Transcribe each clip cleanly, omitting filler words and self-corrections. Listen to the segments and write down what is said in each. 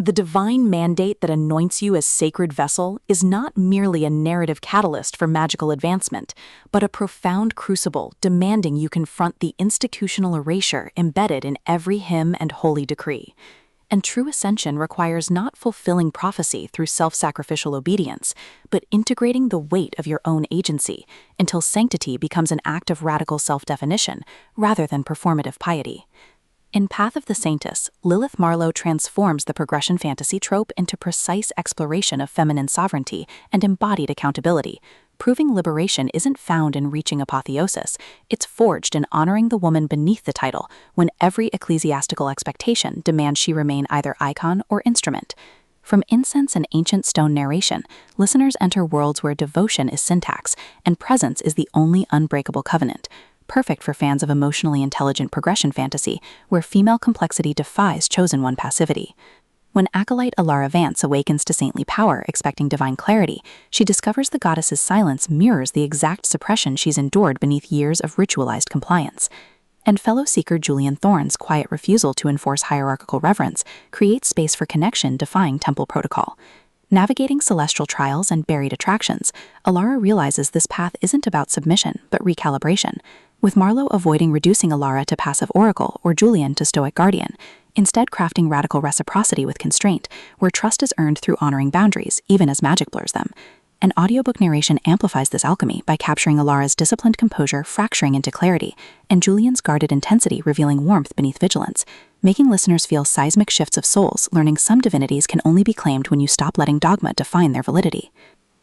The divine mandate that anoints you as sacred vessel is not merely a narrative catalyst for magical advancement, but a profound crucible demanding you confront the institutional erasure embedded in every hymn and holy decree. And true ascension requires not fulfilling prophecy through self-sacrificial obedience, but integrating the weight of your own agency until sanctity becomes an act of radical self-definition rather than performative piety. In Path of the Saintess, Lilith Marlowe transforms the progression fantasy trope into precise exploration of feminine sovereignty and embodied accountability, proving liberation isn't found in reaching apotheosis, it's forged in honoring the woman beneath the title when every ecclesiastical expectation demands she remain either icon or instrument. From incense and ancient stone narration, listeners enter worlds where devotion is syntax and presence is the only unbreakable covenant, perfect for fans of emotionally intelligent progression fantasy, where female complexity defies chosen one passivity. When acolyte Alara Vance awakens to saintly power, expecting divine clarity, she discovers the goddess's silence mirrors the exact suppression she's endured beneath years of ritualized compliance. And fellow seeker Julian Thorne's quiet refusal to enforce hierarchical reverence creates space for connection defying temple protocol. Navigating celestial trials and buried attractions, Alara realizes this path isn't about submission, but recalibration, with Marlowe avoiding reducing Alara to passive oracle or Julian to stoic guardian, instead crafting radical reciprocity with constraint, where trust is earned through honoring boundaries, even as magic blurs them. An audiobook narration amplifies this alchemy by capturing Alara's disciplined composure fracturing into clarity, and Julian's guarded intensity revealing warmth beneath vigilance, making listeners feel seismic shifts of souls, learning some divinities can only be claimed when you stop letting dogma define their validity.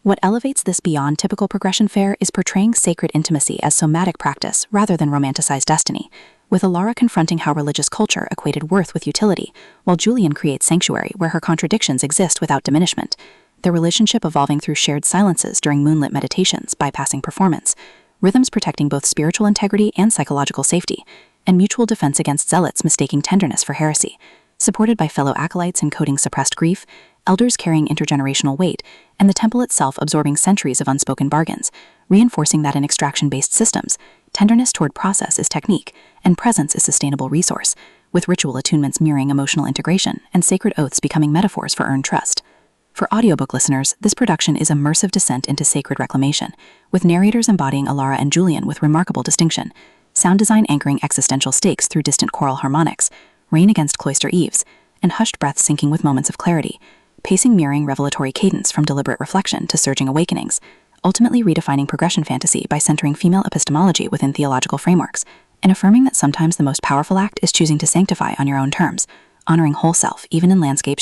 What elevates this beyond typical progression fare is portraying sacred intimacy as somatic practice rather than romanticized destiny, with Alara confronting how religious culture equated worth with utility, while Julian creates sanctuary where her contradictions exist without diminishment, their relationship evolving through shared silences during moonlit meditations, bypassing performance, rhythms protecting both spiritual integrity and psychological safety, and mutual defense against zealots mistaking tenderness for heresy, supported by fellow acolytes encoding suppressed grief, elders carrying intergenerational weight, and the temple itself absorbing centuries of unspoken bargains, reinforcing that in extraction-based systems, tenderness toward process is technique, and presence is sustainable resource, with ritual attunements mirroring emotional integration and sacred oaths becoming metaphors for earned trust. For audiobook listeners, this production is immersive descent into sacred reclamation, with narrators embodying Alara and Julian with remarkable distinction, sound design anchoring existential stakes through distant choral harmonics, rain against cloister eaves, and hushed breaths syncing with moments of clarity, pacing mirroring revelatory cadence from deliberate reflection to surging awakenings, ultimately redefining progression fantasy by centering female epistemology within theological frameworks, and affirming that sometimes the most powerful act is choosing to sanctify on your own terms, honoring whole self even in landscapes